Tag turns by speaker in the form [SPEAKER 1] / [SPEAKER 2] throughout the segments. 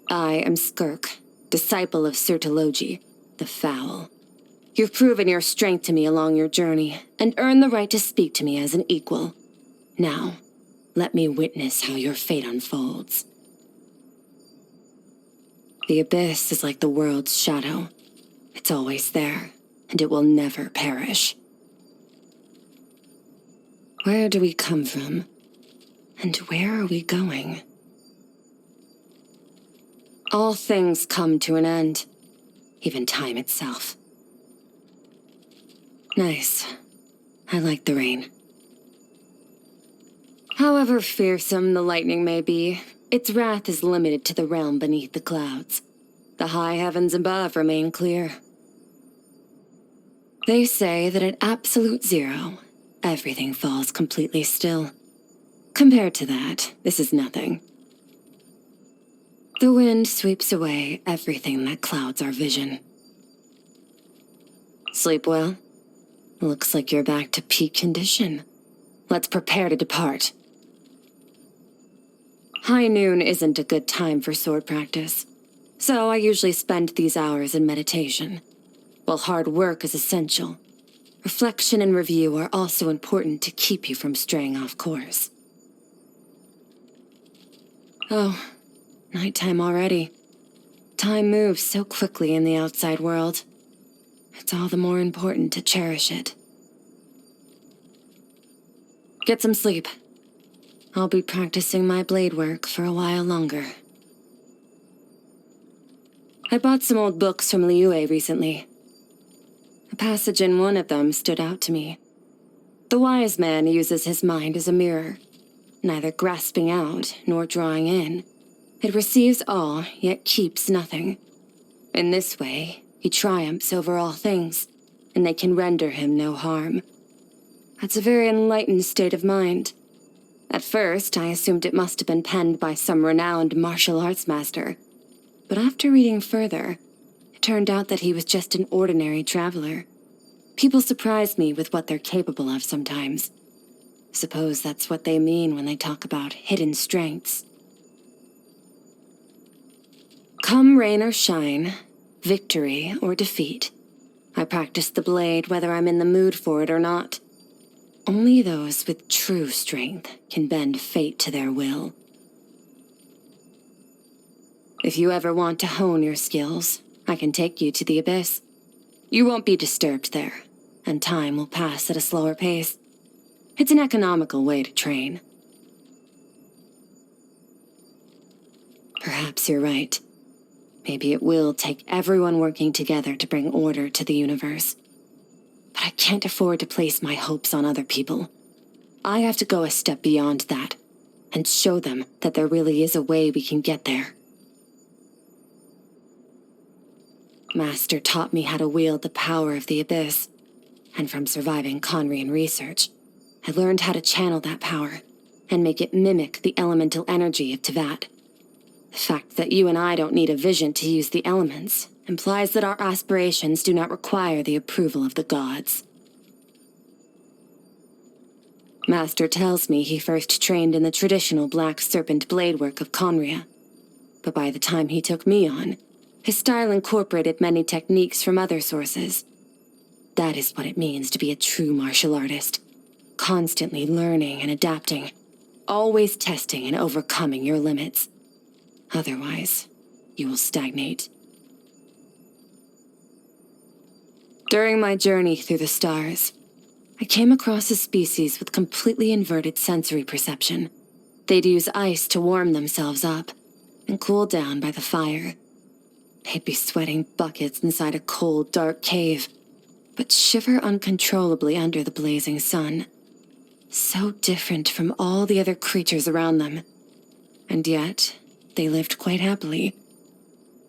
[SPEAKER 1] I am Skirk, disciple of Sirtologi, the Foul. You've proven your strength to me along your journey, and earned the right to speak to me as an equal. Now, let me witness how your fate unfolds. The Abyss is like the world's shadow. It's always there, and it will never perish. Where do we come from? And where are we going? All things come to an end, even time itself. Nice. I like the rain. However fearsome the lightning may be, its wrath is limited to the realm beneath the clouds. The high heavens above remain clear. They say that at absolute zero, everything falls completely still. Compared to that, this is nothing. The wind sweeps away everything that clouds our vision. Sleep well? Looks like you're back to peak condition. Let's prepare to depart. High noon isn't a good time for sword practice, so I usually spend these hours in meditation. While hard work is essential, reflection and review are also important to keep you from straying off course. Oh, nighttime already. Time moves so quickly in the outside world. It's all the more important to cherish it. Get some sleep. I'll be practicing my blade work for a while longer. I bought some old books from Liyue recently. A passage in one of them stood out to me. The wise man uses his mind as a mirror, neither grasping out nor drawing in. It receives all, yet keeps nothing. In this way, he triumphs over all things, and they can render him no harm. That's a very enlightened state of mind. At first, I assumed it must have been penned by some renowned martial arts master. But after reading further, it turned out that he was just an ordinary traveler. People surprise me with what they're capable of sometimes. Suppose that's what they mean when they talk about hidden strengths. Come rain or shine, victory or defeat, I practice the blade whether I'm in the mood for it or not. Only those with true strength can bend fate to their will. If you ever want to hone your skills, I can take you to the Abyss. You won't be disturbed there, and time will pass at a slower pace. It's an economical way to train. Perhaps you're right. Maybe it will take everyone working together to bring order to the universe. But I can't afford to place my hopes on other people. I have to go a step beyond that, and show them that there really is a way we can get there. Master taught me how to wield the power of the Abyss, and from surviving Conrian research, I learned how to channel that power, and make it mimic the elemental energy of Teyvat. The fact that you and I don't need a vision to use the elements implies that our aspirations do not require the approval of the gods. Master tells me he first trained in the traditional black serpent blade work of Conria, but by the time he took me on, his style incorporated many techniques from other sources. That is what it means to be a true martial artist, constantly learning and adapting, always testing and overcoming your limits. Otherwise, you will stagnate. During my journey through the stars, I came across a species with completely inverted sensory perception. They'd use ice to warm themselves up and cool down by the fire. They'd be sweating buckets inside a cold, dark cave, but shiver uncontrollably under the blazing sun. So different from all the other creatures around them. And yet, they lived quite happily.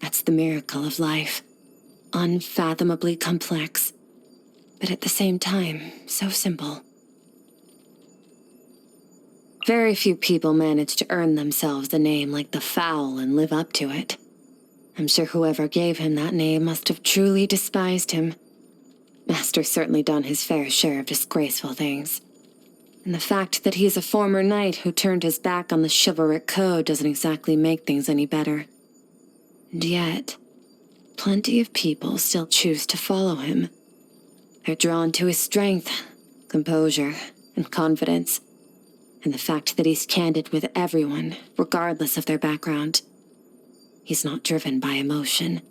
[SPEAKER 1] That's the miracle of life. Unfathomably complex, but at the same time, so simple. Very few people manage to earn themselves a name like the Foul and live up to it. I'm sure whoever gave him that name must have truly despised him. Master's certainly done his fair share of disgraceful things. And the fact that he's a former knight who turned his back on the chivalric code doesn't exactly make things any better. And yet, plenty of people still choose to follow him. They're drawn to his strength, composure, and confidence, and the fact that he's candid with everyone, regardless of their background. He's not driven by emotion.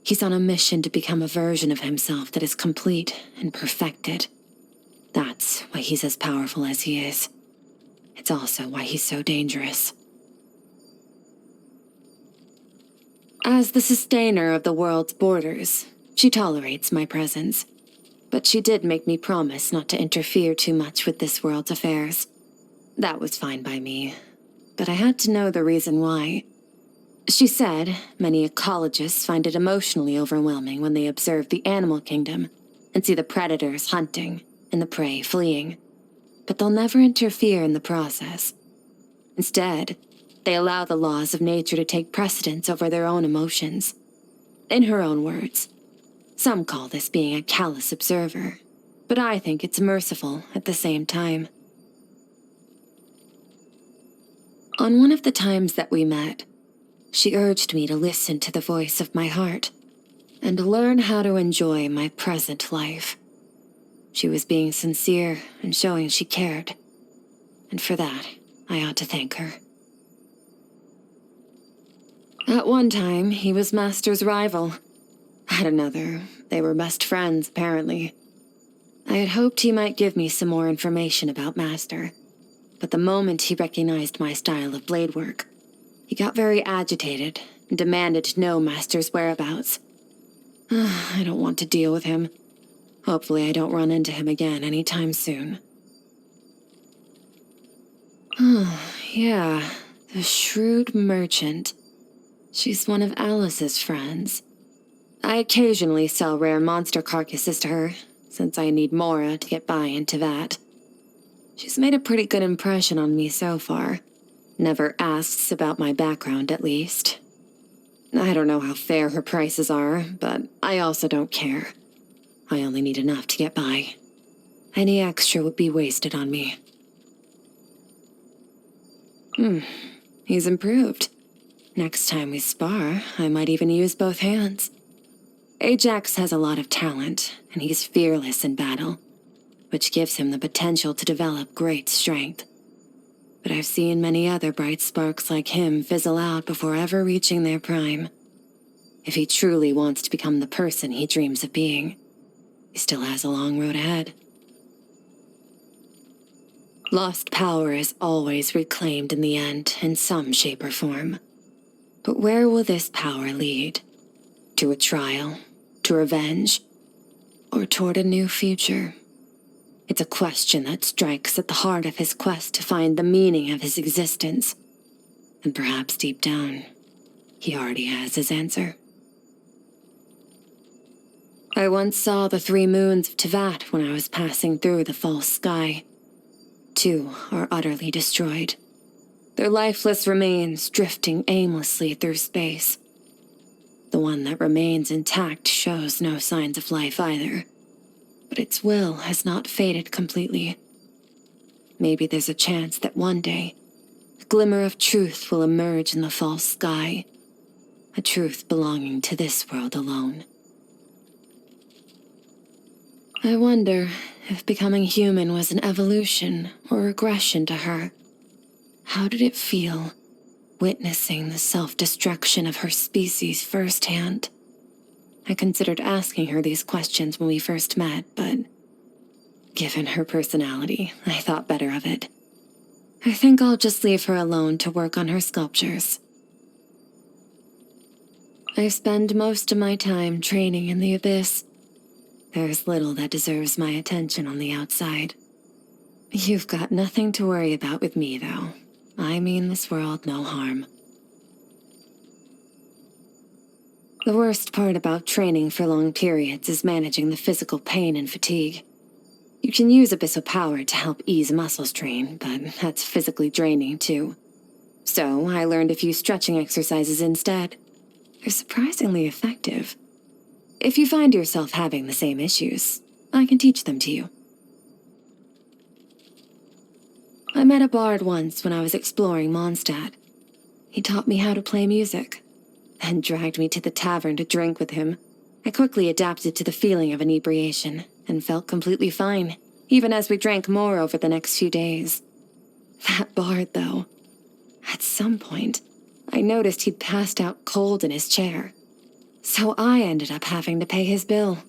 [SPEAKER 1] He's on a mission to become a version of himself that is complete and perfected. That's why he's as powerful as he is. It's also why he's so dangerous. As the sustainer of the world's borders, she tolerates my presence. But she did make me promise not to interfere too much with this world's affairs. That was fine by me, but I had to know the reason why. She said many ecologists find it emotionally overwhelming when they observe the animal kingdom and see the predators hunting and the prey fleeing. But they'll never interfere in the process. Instead, they allow the laws of nature to take precedence over their own emotions. In her own words, some call this being a callous observer, but I think it's merciful at the same time. On one of the times that we met, she urged me to listen to the voice of my heart and learn how to enjoy my present life. She was being sincere and showing she cared, and for that, I ought to thank her. At one time, he was Master's rival. At another, they were best friends, apparently. I had hoped he might give me some more information about Master, but the moment he recognized my style of blade work, he got very agitated and demanded to know Master's whereabouts. I don't want to deal with him. Hopefully I don't run into him again anytime soon. Yeah, the shrewd merchant. She's one of Alice's friends. I occasionally sell rare monster carcasses to her, since I need Mora to get by into that. She's made a pretty good impression on me so far. Never asks about my background, at least. I don't know how fair her prices are, but I also don't care. I only need enough to get by. Any extra would be wasted on me. He's improved. Next time we spar, I might even use both hands. Ajax has a lot of talent, and he's fearless in battle, which gives him the potential to develop great strength. But I've seen many other bright sparks like him fizzle out before ever reaching their prime. If he truly wants to become the person he dreams of being, he still has a long road ahead. Lost power is always reclaimed in the end, in some shape or form. But where will this power lead? To a trial? To revenge? Or toward a new future? It's a question that strikes at the heart of his quest to find the meaning of his existence. And perhaps deep down, he already has his answer. I once saw the 3 moons of Tevat when I was passing through the false sky. 2 are utterly destroyed, their lifeless remains drifting aimlessly through space. The one that remains intact shows no signs of life either, but its will has not faded completely. Maybe there's a chance that one day, a glimmer of truth will emerge in the false sky, a truth belonging to this world alone. I wonder if becoming human was an evolution or regression to her. How did it feel, witnessing the self-destruction of her species firsthand? I considered asking her these questions when we first met, but given her personality, I thought better of it. I think I'll just leave her alone to work on her sculptures. I spend most of my time training in the Abyss. There's little that deserves my attention on the outside. You've got nothing to worry about with me, though. I mean this world no harm. The worst part about training for long periods is managing the physical pain and fatigue. You can use Abyssal power to help ease muscle strain, but that's physically draining too. So I learned a few stretching exercises instead. They're surprisingly effective. If you find yourself having the same issues, I can teach them to you. I met a bard once when I was exploring Mondstadt. He taught me how to play music. then dragged me to the tavern to drink with him. I quickly adapted to the feeling of inebriation and felt completely fine, even as we drank more over the next few days. That bard, though. At some point, I noticed he'd passed out cold in his chair, so I ended up having to pay his bill.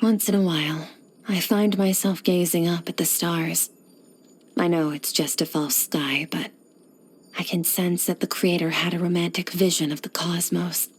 [SPEAKER 1] Once in a while, I find myself gazing up at the stars. I know it's just a false sky, but I can sense that the Creator had a romantic vision of the cosmos.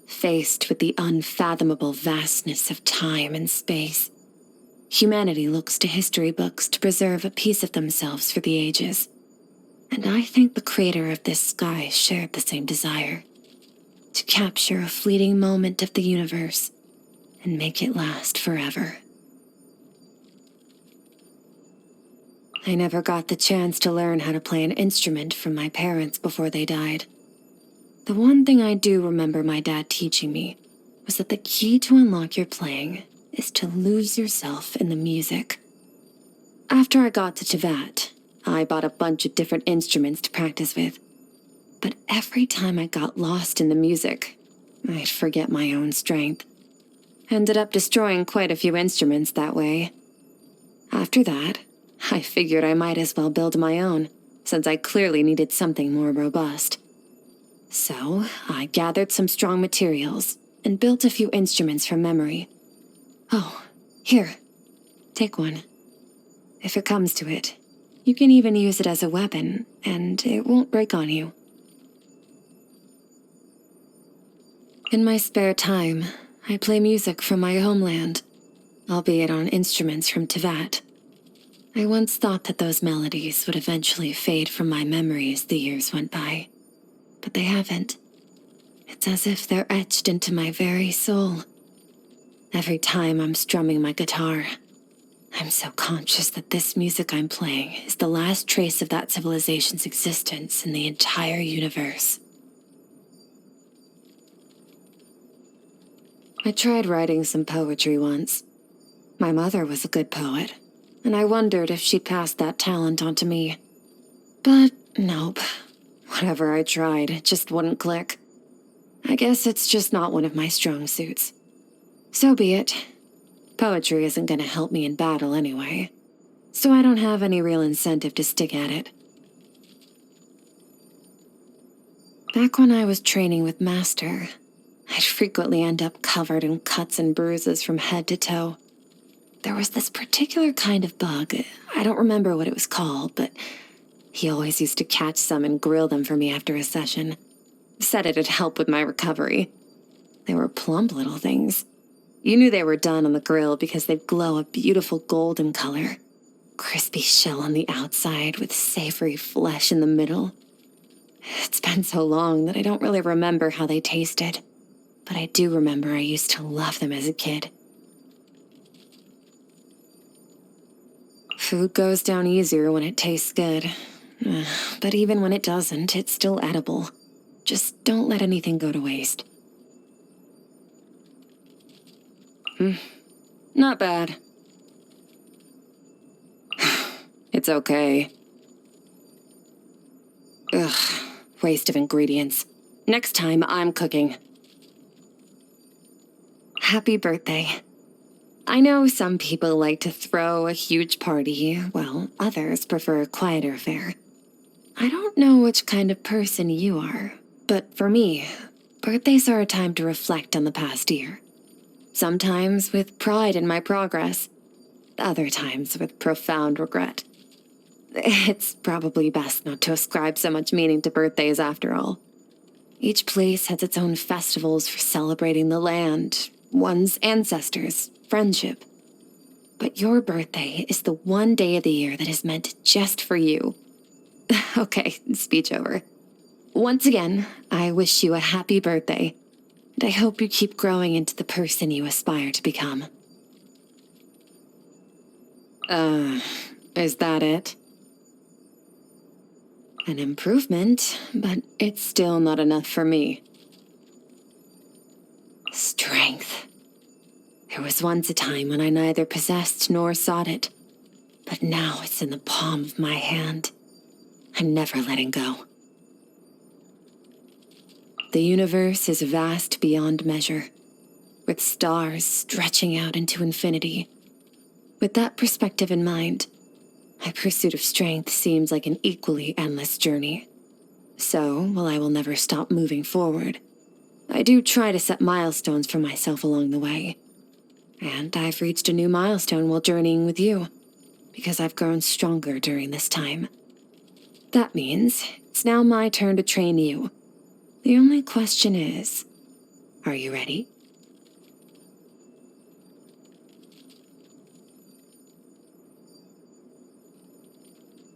[SPEAKER 1] Faced with the unfathomable vastness of time and space, humanity looks to history books to preserve a piece of themselves for the ages. And I think the Creator of this sky shared the same desire, to capture a fleeting moment of the universe and make it last forever. I never got the chance to learn how to play an instrument from my parents before they died. The one thing I do remember my dad teaching me was that the key to unlock your playing is to lose yourself in the music. After I got to Teyvat, I bought a bunch of different instruments to practice with. But every time I got lost in the music, I'd forget my own strength. Ended up destroying quite a few instruments that way. After that, I figured I might as well build my own, since I clearly needed something more robust. So, I gathered some strong materials and built a few instruments from memory. Oh, here, take one. If it comes to it, you can even use it as a weapon, and it won't break on you. In my spare time, I play music from my homeland, albeit on instruments from Teyvat. I once thought that those melodies would eventually fade from my memory as the years went by, but they haven't. It's as if they're etched into my very soul. Every time I'm strumming my guitar, I'm so conscious that this music I'm playing is the last trace of that civilization's existence in the entire universe. I tried writing some poetry once. My mother was a good poet, and I wondered if she'd pass that talent on to me. But nope. Whatever I tried, it just wouldn't click. I guess it's just not one of my strong suits. So be it. Poetry isn't gonna help me in battle anyway, so I don't have any real incentive to stick at it. Back when I was training with Master, I'd frequently end up covered in cuts and bruises from head to toe. There was this particular kind of bug, I don't remember what it was called, but he always used to catch some and grill them for me after a session. Said it'd help with my recovery. They were plump little things. You knew they were done on the grill because they'd glow a beautiful golden color. Crispy shell on the outside with savory flesh in the middle. It's been so long that I don't really remember how they tasted, but I do remember I used to love them as a kid. Food goes down easier when it tastes good. But even when it doesn't, it's still edible. Just don't let anything go to waste. Not bad. It's okay. Ugh, waste of ingredients. Next time, I'm cooking. Happy birthday. I know some people like to throw a huge party, while others prefer a quieter affair. I don't know which kind of person you are, but for me, birthdays are a time to reflect on the past year. Sometimes with pride in my progress, other times with profound regret. It's probably best not to ascribe so much meaning to birthdays after all. Each place has its own festivals for celebrating the land, one's ancestors, friendship. But your birthday is the one day of the year that is meant just for you. Okay, speech over. Once again, I wish you a happy birthday, and I hope you keep growing into the person you aspire to become. Is that it? An improvement, but it's still not enough for me. Strength. There was once a time when I neither possessed nor sought it, but now it's in the palm of my hand. I'm never letting go. The universe is vast beyond measure, with stars stretching out into infinity. With that perspective in mind, my pursuit of strength seems like an equally endless journey. So, while I will never stop moving forward, I do try to set milestones for myself along the way. And I've reached a new milestone while journeying with you, because I've grown stronger during this time. That means it's now my turn to train you. The only question is, are you ready?